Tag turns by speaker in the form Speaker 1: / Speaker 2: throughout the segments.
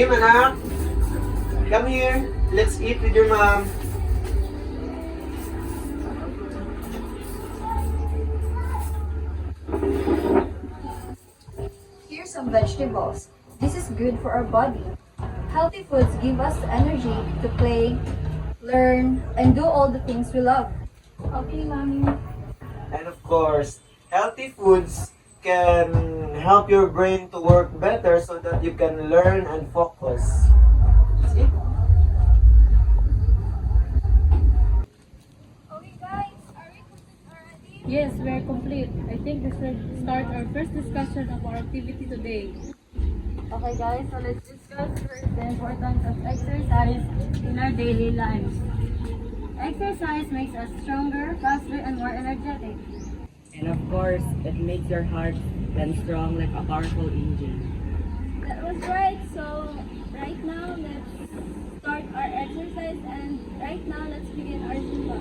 Speaker 1: Kim, anak. Come here. Let's eat with your mom.
Speaker 2: Here's some vegetables. This is good for our body. Healthy foods give us energy to play, learn, and do all the things we love. Okay, Mommy.
Speaker 1: And of course, healthy foods can help your brain to work better so that you can learn and focus. See?
Speaker 2: Okay, guys, are we complete already?
Speaker 3: Yes, we're complete. I think we should start our first discussion of our activity today.
Speaker 2: Okay, guys, so let's discuss first the importance of exercise in our daily lives.
Speaker 3: Exercise makes us stronger, faster, and more energetic.
Speaker 4: And of course, it makes your heart stand strong like a powerful engine.
Speaker 2: That was right. So right now, let's start our exercise, and right now, let's begin our Zumba.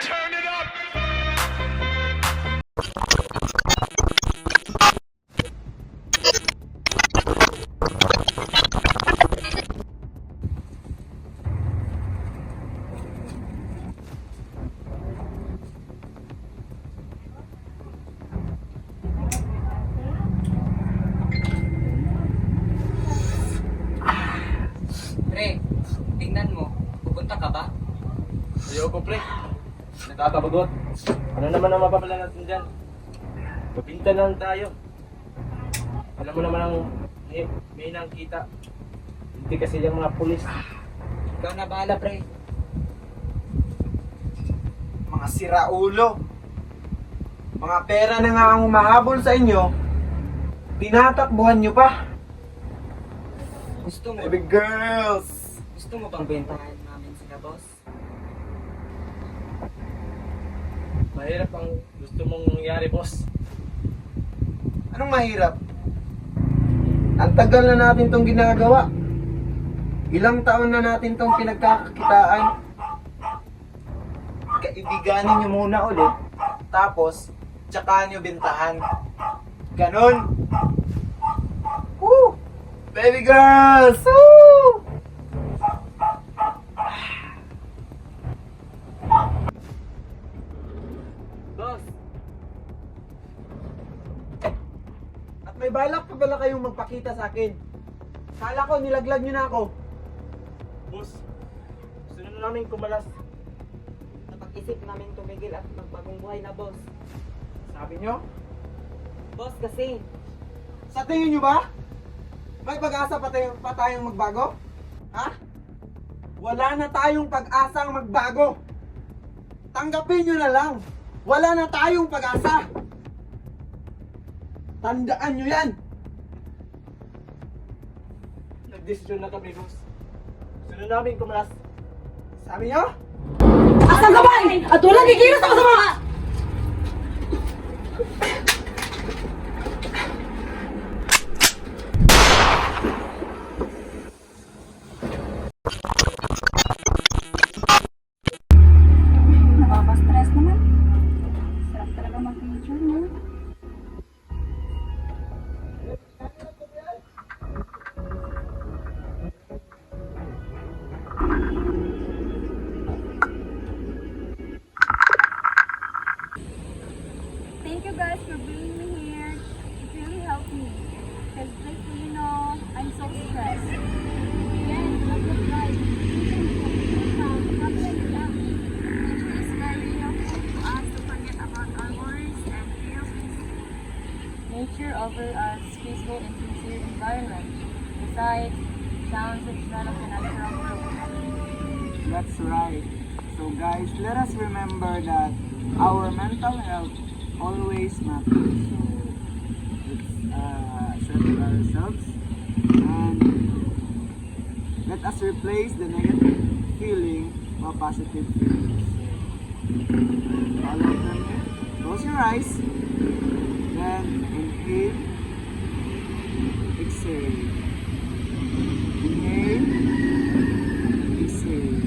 Speaker 5: Turn it up!
Speaker 4: Pre, tingnan mo. Pupunta ka ba?
Speaker 6: Ayoko, pre. Nakakabagot. Ano naman ang mapapala natin dyan? Mapinta lang tayo. Alam mo naman ang may nang kita. Hindi kasi yung mga pulis.
Speaker 4: Ikaw na bahala, pre.
Speaker 1: Mga siraulo. Mga pera na nga ang humahabol sa inyo. Tinatakbuhan nyo pa.
Speaker 4: Gusto mo,
Speaker 1: Baby girls.
Speaker 4: gusto mo bang bentahan namin sila, boss?
Speaker 6: Mahirap ang gusto mong mangyari, boss.
Speaker 1: Anong mahirap? Ang tagal na natin tong ginagawa. Ilang taon na natin tong pinagkakakitaan. Kaibiganin nyo muna ulit. Tapos, tsaka nyo bentahan. Ganon. Woo! Baby girls! Woo!
Speaker 6: Boss,
Speaker 1: At may balak pa pala kayong magpakita sa akin. Kala ko nilaglag nyo na ako.
Speaker 6: boss. Gusto na namin kumalas.
Speaker 4: Napag-isip namin tumigil at magbagong buhay na, boss.
Speaker 1: Sabi nyo?
Speaker 4: Boss, kasi
Speaker 1: Sa tingin nyo ba? May pag-asa pa tayong magbago? Ha? Wala na tayong pag-asang magbago. Tanggapin nyo na lang. Wala na tayong pag-asa. Tandaan nyo yan.
Speaker 6: Nagdesisyon na kami, boss. Gusto na namin kumalas.
Speaker 1: Sabi nyo?
Speaker 7: Asang gabay! At walang kikilos ako sa mga...
Speaker 2: Nakaka-stress naman. Sarap talaga mag-picture, no? Thank you guys for bringing me here. It really helped me. Because just so you know, I'm so stressed. Yes, that was right. Nature is very helpful to us to forget about our worries and fears.
Speaker 3: Nature offers us peaceful and sincere environment. Besides, sounds is one of the natural world.
Speaker 1: That's right. So guys, let us remember that our mental health always matters. So let's settle ourselves and let us replace the negative feeling by positive feelings. Follow them. Close your eyes. Then inhale. Exhale. Inhale. Exhale.